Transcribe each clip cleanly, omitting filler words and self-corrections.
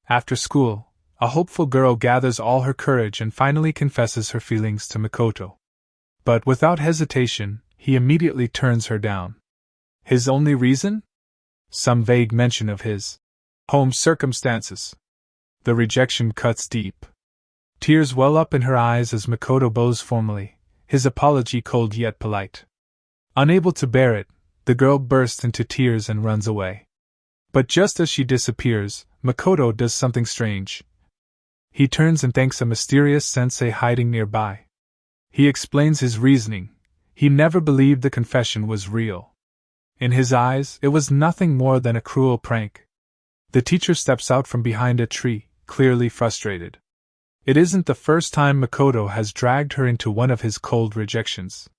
After school, a hopeful girl gathers all her courage and finally confesses her feelings to Makoto. But without hesitation, he immediately turns her down. His only reason? Some vague mention of his home circumstances. The rejection cuts deep. Tears well up in her eyes as Makoto bows formally, his apology cold yet polite. Unable to bear it, the girl bursts into tears and runs away. But just as she disappears, Makoto does something strange. He turns and thanks a mysterious sensei hiding nearby. He explains his reasoning. He never believed the confession was real. In his eyes, it was nothing more than a cruel prank. The teacher steps out from behind a tree, clearly frustrated. It isn't the first time Makoto has dragged her into one of his cold rejections.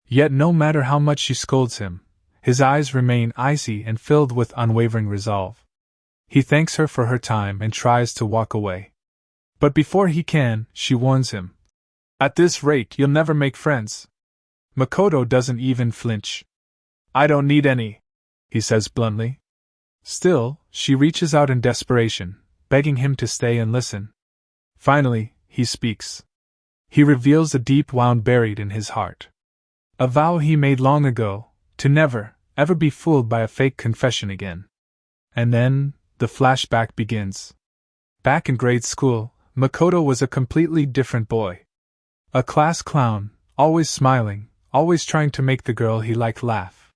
Yet no matter how much she scolds him, his eyes remain icy and filled with unwavering resolve. He thanks her for her time and tries to walk away. But before he can, she warns him. At this rate, you'll never make friends. Makoto doesn't even flinch. I don't need any, he says bluntly. Still, she reaches out in desperation, begging him to stay and listen. Finally, he speaks. He reveals a deep wound buried in his heart. A vow he made long ago, to never, ever be fooled by a fake confession again. And then, the flashback begins. Back in grade school, Makoto was a completely different boy. A class clown, always smiling, always trying to make the girl he liked laugh.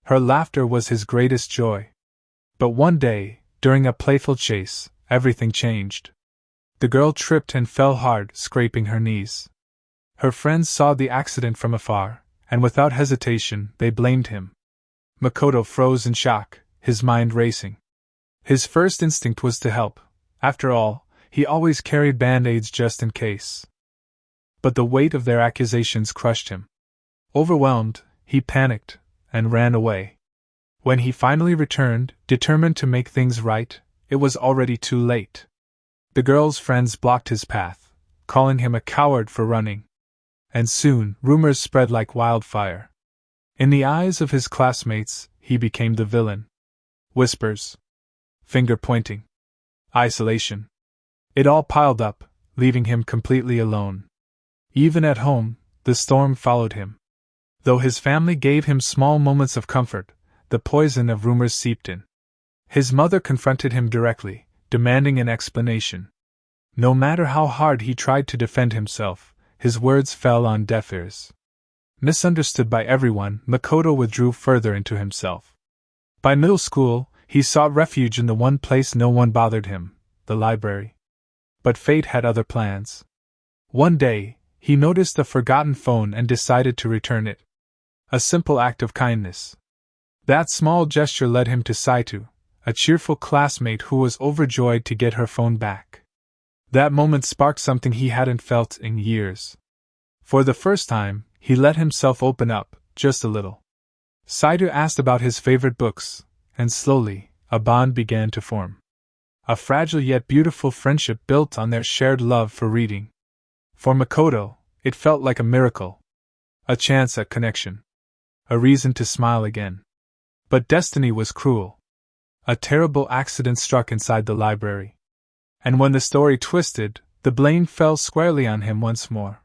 Her laughter was his greatest joy. But one day, during a playful chase, everything changed. The girl tripped and fell hard, scraping her knees. Her friends saw the accident from afar, and without hesitation, they blamed him. Makoto froze in shock, his mind racing. His first instinct was to help. After all, he always carried band-aids just in case. But the weight of their accusations crushed him. Overwhelmed, he panicked and ran away. When he finally returned, determined to make things right, it was already too late. The girl's friends blocked his path, calling him a coward for running. And soon, rumors spread like wildfire. In the eyes of his classmates, he became the villain. Whispers. Finger-pointing. Isolation. It all piled up, leaving him completely alone. Even at home, the storm followed him. Though his family gave him small moments of comfort, the poison of rumors seeped in. His mother confronted him directly, demanding an explanation. No matter how hard he tried to defend himself, his words fell on deaf ears. Misunderstood by everyone, Makoto withdrew further into himself. By middle school, he sought refuge in the one place no one bothered him, the library. But fate had other plans. One day, he noticed a forgotten phone and decided to return it. A simple act of kindness. That small gesture led him to Saito, a cheerful classmate who was overjoyed to get her phone back. That moment sparked something he hadn't felt in years. For the first time, he let himself open up, just a little. Saito asked about his favorite books, and slowly, a bond began to form. A fragile yet beautiful friendship built on their shared love for reading. For Makoto, it felt like a miracle. A chance at connection. A reason to smile again. But destiny was cruel. A terrible accident struck inside the library. And when the story twisted, the blame fell squarely on him once more.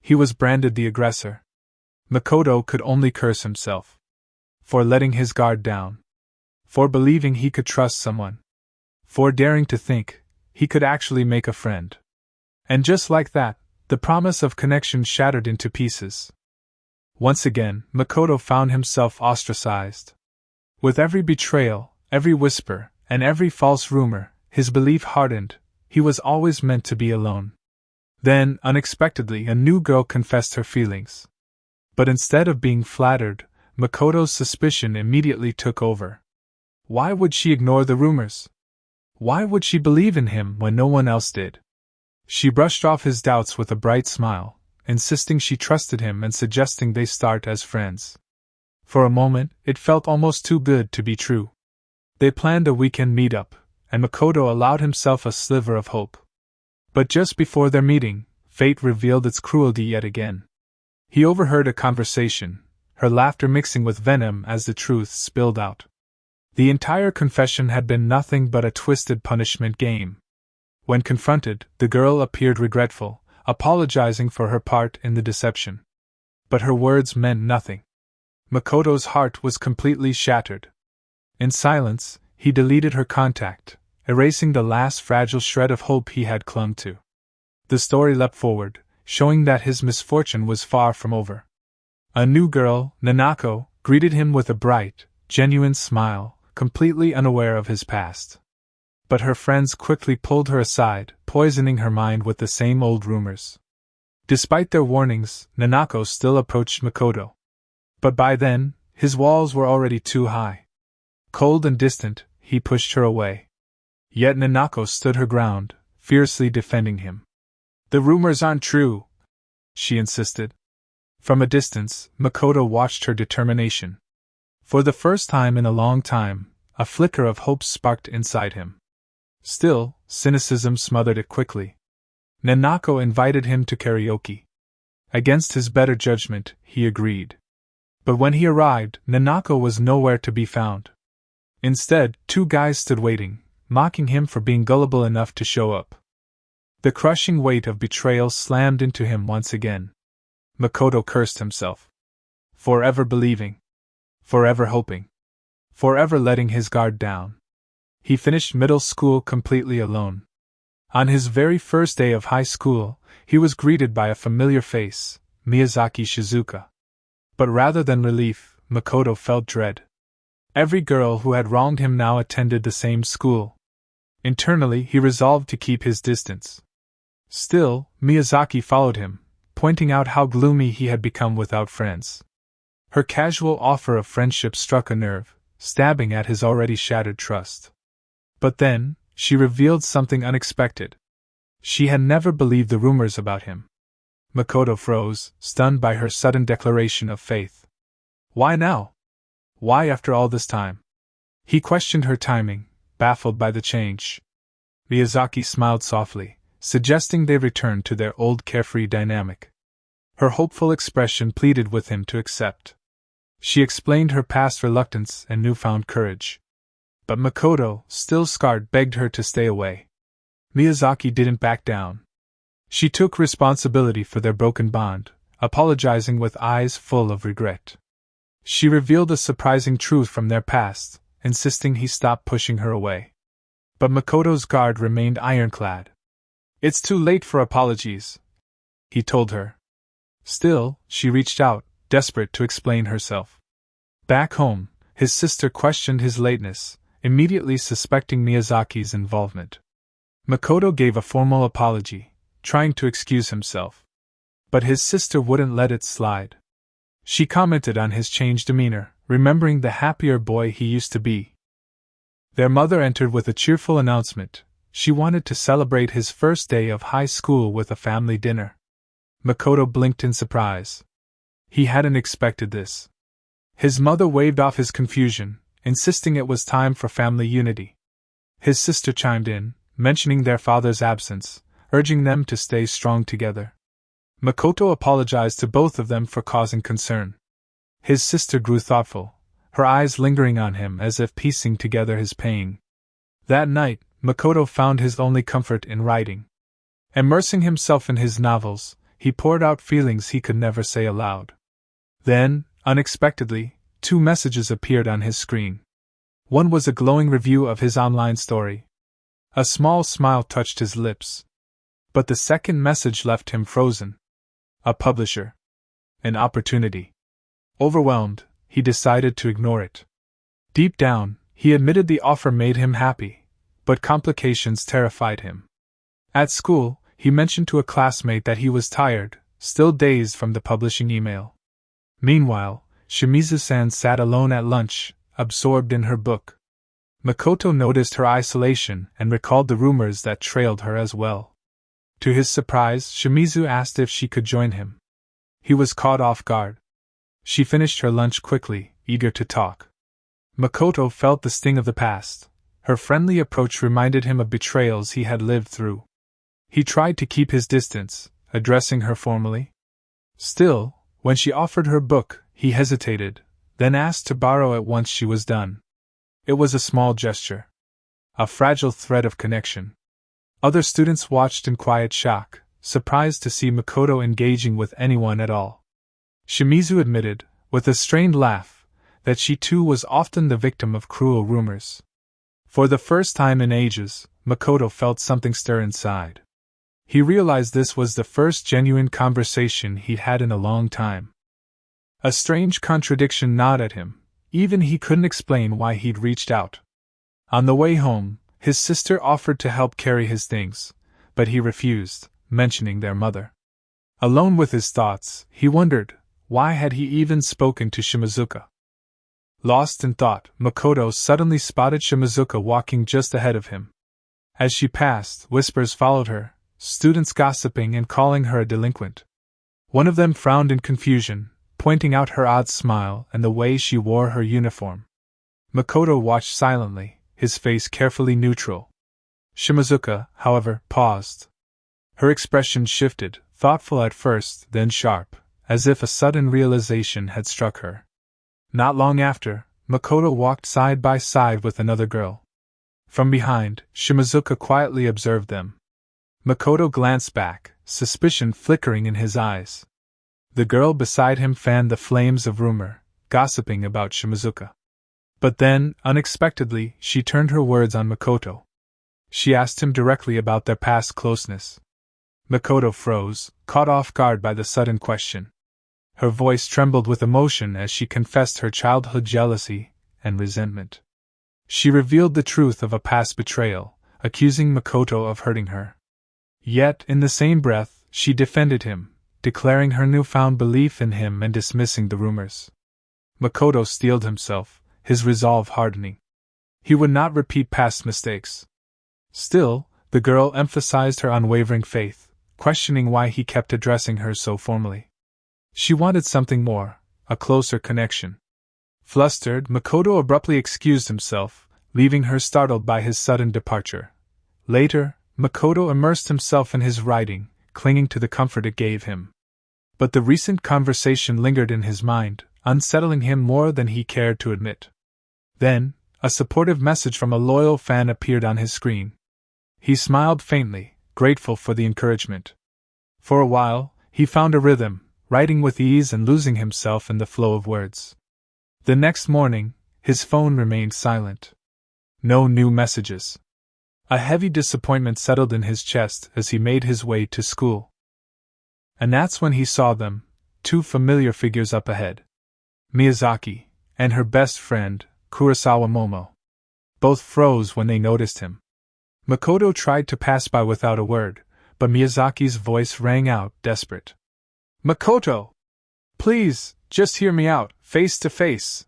He was branded the aggressor. Makoto could only curse himself. For letting his guard down. For believing he could trust someone. For daring to think he could actually make a friend. And just like that, the promise of connection shattered into pieces. Once again, Makoto found himself ostracized. With every betrayal, every whisper, and every false rumor, his belief hardened. He was always meant to be alone. Then, unexpectedly, a new girl confessed her feelings. But instead of being flattered, Makoto's suspicion immediately took over. Why would she ignore the rumors? Why would she believe in him when no one else did? She brushed off his doubts with a bright smile, insisting she trusted him and suggesting they start as friends. For a moment, it felt almost too good to be true. They planned a weekend meetup, and Makoto allowed himself a sliver of hope. But just before their meeting, fate revealed its cruelty yet again. He overheard a conversation, her laughter mixing with venom as the truth spilled out. The entire confession had been nothing but a twisted punishment game. When confronted, the girl appeared regretful, apologizing for her part in the deception. But her words meant nothing. Makoto's heart was completely shattered. In silence, he deleted her contact, erasing the last fragile shred of hope he had clung to. The story leapt forward, showing that his misfortune was far from over. A new girl, Nanako, greeted him with a bright, genuine smile, completely unaware of his past. But her friends quickly pulled her aside, poisoning her mind with the same old rumors. Despite their warnings, Nanako still approached Makoto. But by then, his walls were already too high. Cold and distant, he pushed her away. Yet Nanako stood her ground, fiercely defending him. "The rumors aren't true," she insisted. From a distance, Makoto watched her determination. For the first time in a long time, a flicker of hope sparked inside him. Still, cynicism smothered it quickly. Nanako invited him to karaoke. Against his better judgment, he agreed. But when he arrived, Nanako was nowhere to be found. Instead, two guys stood waiting, mocking him for being gullible enough to show up. The crushing weight of betrayal slammed into him once again. Makoto cursed himself. Forever believing. Forever hoping. Forever letting his guard down. He finished middle school completely alone. On his very first day of high school, he was greeted by a familiar face, Miyazaki Shizuka. But rather than relief, Makoto felt dread. Every girl who had wronged him now attended the same school. Internally, he resolved to keep his distance. Still, Miyazaki followed him, pointing out how gloomy he had become without friends. Her casual offer of friendship struck a nerve, stabbing at his already shattered trust. But then, she revealed something unexpected. She had never believed the rumors about him. Makoto froze, stunned by her sudden declaration of faith. Why now? Why after all this time? He questioned her timing, baffled by the change. Miyazaki smiled softly, suggesting they return to their old carefree dynamic. Her hopeful expression pleaded with him to accept. She explained her past reluctance and newfound courage. But Makoto, still scarred, begged her to stay away. Miyazaki didn't back down. She took responsibility for their broken bond, apologizing with eyes full of regret. She revealed a surprising truth from their past, insisting he stop pushing her away. But Makoto's guard remained ironclad. "It's too late for apologies," he told her. Still, she reached out, desperate to explain herself. Back home, his sister questioned his lateness, immediately suspecting Miyazaki's involvement. Makoto gave a formal apology, trying to excuse himself. But his sister wouldn't let it slide. She commented on his changed demeanor, remembering the happier boy he used to be. Their mother entered with a cheerful announcement. She wanted to celebrate his first day of high school with a family dinner. Makoto blinked in surprise. He hadn't expected this. His mother waved off his confusion, insisting it was time for family unity. His sister chimed in, mentioning their father's absence, urging them to stay strong together. Makoto apologized to both of them for causing concern. His sister grew thoughtful, her eyes lingering on him as if piecing together his pain. That night, Makoto found his only comfort in writing. Immersing himself in his novels, he poured out feelings he could never say aloud. Then, unexpectedly, two messages appeared on his screen. One was a glowing review of his online story. A small smile touched his lips. But the second message left him frozen. A publisher. An opportunity. Overwhelmed, he decided to ignore it. Deep down, he admitted the offer made him happy, but complications terrified him. At school, he mentioned to a classmate that he was tired, still dazed from the publishing email. Meanwhile, Shimizu-san sat alone at lunch, absorbed in her book. Makoto noticed her isolation and recalled the rumors that trailed her as well. To his surprise, Shimizu asked if she could join him. He was caught off guard. She finished her lunch quickly, eager to talk. Makoto felt the sting of the past. Her friendly approach reminded him of betrayals he had lived through. He tried to keep his distance, addressing her formally. Still, when she offered her book, he hesitated, then asked to borrow it once she was done. It was a small gesture. A fragile thread of connection. Other students watched in quiet shock, surprised to see Makoto engaging with anyone at all. Shimizu admitted, with a strained laugh, that she too was often the victim of cruel rumors. For the first time in ages, Makoto felt something stir inside. He realized this was the first genuine conversation he'd had in a long time. A strange contradiction gnawed at him. Even he couldn't explain why he'd reached out. On the way home, his sister offered to help carry his things, but he refused, mentioning their mother. Alone with his thoughts, he wondered, why had he even spoken to Shimazuka? Lost in thought, Makoto suddenly spotted Shimazuka walking just ahead of him. As she passed, whispers followed her, students gossiping and calling her a delinquent. One of them frowned in confusion, pointing out her odd smile and the way she wore her uniform. Makoto watched silently, his face carefully neutral. Shimazuka, however, paused. Her expression shifted, thoughtful at first, then sharp, as if a sudden realization had struck her. Not long after, Makoto walked side by side with another girl. From behind, Shimazuka quietly observed them. Makoto glanced back, suspicion flickering in his eyes. The girl beside him fanned the flames of rumor, gossiping about Shimazuka. But then, unexpectedly, she turned her words on Makoto. She asked him directly about their past closeness. Makoto froze, caught off guard by the sudden question. Her voice trembled with emotion as she confessed her childhood jealousy and resentment. She revealed the truth of a past betrayal, accusing Makoto of hurting her. Yet, in the same breath, she defended him, declaring her newfound belief in him and dismissing the rumors. Makoto steeled himself, his resolve hardening. He would not repeat past mistakes. Still, the girl emphasized her unwavering faith, questioning why he kept addressing her so formally. She wanted something more, a closer connection. Flustered, Makoto abruptly excused himself, leaving her startled by his sudden departure. Later, Makoto immersed himself in his writing, clinging to the comfort it gave him. But the recent conversation lingered in his mind, unsettling him more than he cared to admit. Then, a supportive message from a loyal fan appeared on his screen. He smiled faintly, grateful for the encouragement. For a while, he found a rhythm, writing with ease and losing himself in the flow of words. The next morning, his phone remained silent. No new messages. A heavy disappointment settled in his chest as he made his way to school. And that's when he saw them, two familiar figures up ahead. Miyazaki, and her best friend, Kurosawa Momo. Both froze when they noticed him. Makoto tried to pass by without a word, but Miyazaki's voice rang out, desperate. Makoto! Please, just hear me out, face to face.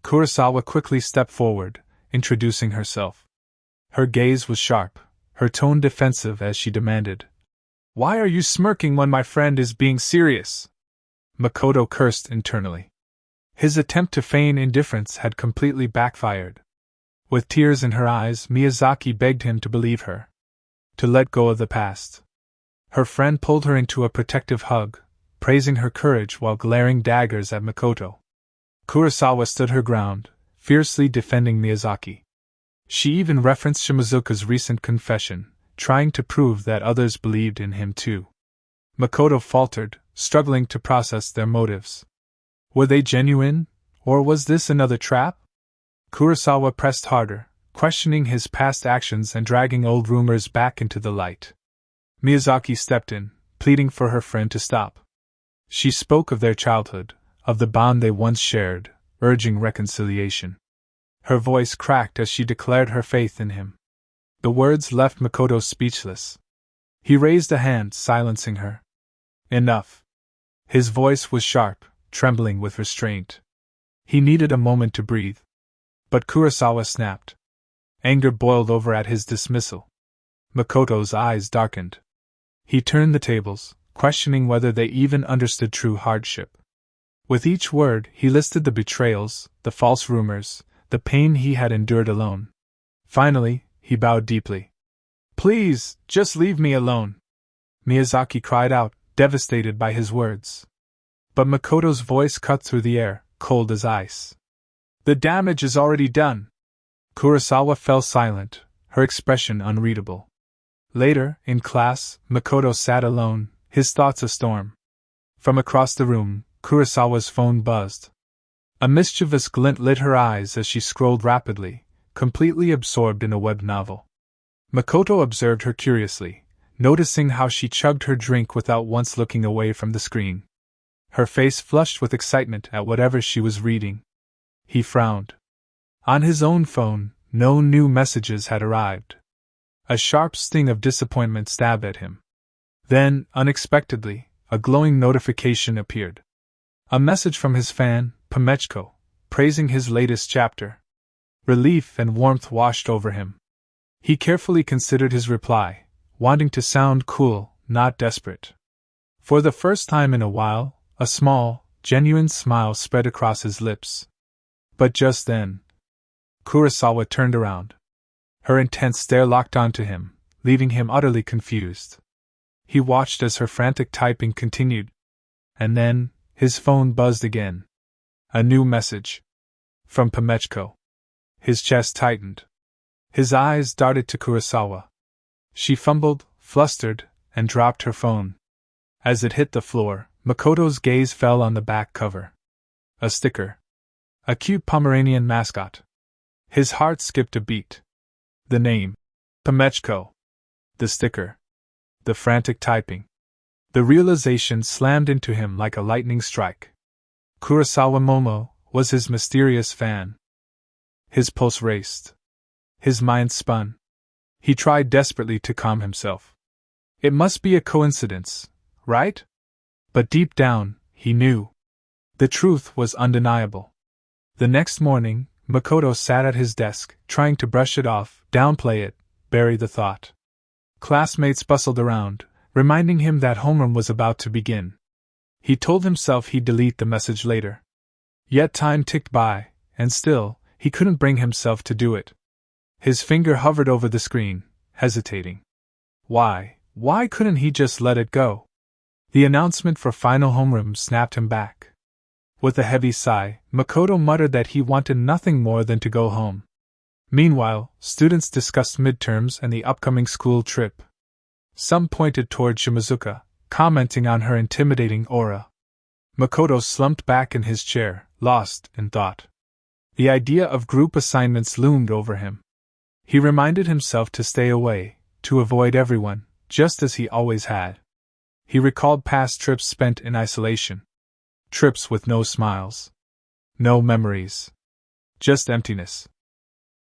Kurosawa quickly stepped forward, introducing herself. Her gaze was sharp, her tone defensive as she demanded, "Why are you smirking when my friend is being serious?" Makoto cursed internally. His attempt to feign indifference had completely backfired. With tears in her eyes, Miyazaki begged him to believe her, to let go of the past. Her friend pulled her into a protective hug, praising her courage while glaring daggers at Makoto. Kurosawa stood her ground, fiercely defending Miyazaki. She even referenced Shimazuka's recent confession, trying to prove that others believed in him too. Makoto faltered, struggling to process their motives. Were they genuine, or was this another trap? Kurosawa pressed harder, questioning his past actions and dragging old rumors back into the light. Miyazaki stepped in, pleading for her friend to stop. She spoke of their childhood, of the bond they once shared, urging reconciliation. Her voice cracked as she declared her faith in him. The words left Makoto speechless. He raised a hand, silencing her. Enough. His voice was sharp, trembling with restraint. He needed a moment to breathe. But Kurosawa snapped. Anger boiled over at his dismissal. Makoto's eyes darkened. He turned the tables, questioning whether they even understood true hardship. With each word, he listed the betrayals, the false rumors, the pain he had endured alone. Finally, he bowed deeply. "Please, just leave me alone," Miyazaki cried out, devastated by his words. But Makoto's voice cut through the air, cold as ice. "The damage is already done. Kurosawa fell silent, her expression unreadable. Later, in class, Makoto sat alone, his thoughts a storm. From across the room, Kurosawa's phone buzzed. A mischievous glint lit her eyes as she scrolled rapidly, completely absorbed in a web novel. Makoto observed her curiously, noticing how she chugged her drink without once looking away from the screen. Her face flushed with excitement at whatever she was reading. He frowned. On his own phone, no new messages had arrived. A sharp sting of disappointment stabbed at him. Then, unexpectedly, a glowing notification appeared. A message from his fan, Pamechko, praising his latest chapter. Relief and warmth washed over him. He carefully considered his reply, wanting to sound cool, not desperate. For the first time in a while, a small, genuine smile spread across his lips. But just then, Kurosawa turned around. Her intense stare locked onto him, leaving him utterly confused. He watched as her frantic typing continued. And then, his phone buzzed again. A new message. From Pamechko. His chest tightened. His eyes darted to Kurosawa. She fumbled, flustered, and dropped her phone. As it hit the floor, Makoto's gaze fell on the back cover. A sticker. A cute Pomeranian mascot. His heart skipped a beat. The name. Pamechko. The sticker. The frantic typing. The realization slammed into him like a lightning strike. Kurosawa Momo was his mysterious fan. His pulse raced. His mind spun. He tried desperately to calm himself. It must be a coincidence, right? But deep down, he knew. The truth was undeniable. The next morning, Makoto sat at his desk, trying to brush it off, downplay it, bury the thought. Classmates bustled around, reminding him that homeroom was about to begin. He told himself he'd delete the message later. Yet time ticked by, and still, he couldn't bring himself to do it. His finger hovered over the screen, hesitating. Why couldn't he just let it go? The announcement for final homeroom snapped him back. With a heavy sigh, Makoto muttered that he wanted nothing more than to go home. Meanwhile, students discussed midterms and the upcoming school trip. Some pointed toward Shimazuka, commenting on her intimidating aura. Makoto slumped back in his chair, lost in thought. The idea of group assignments loomed over him. He reminded himself to stay away, to avoid everyone, just as he always had. He recalled past trips spent in isolation. Trips with no smiles. No memories. Just emptiness.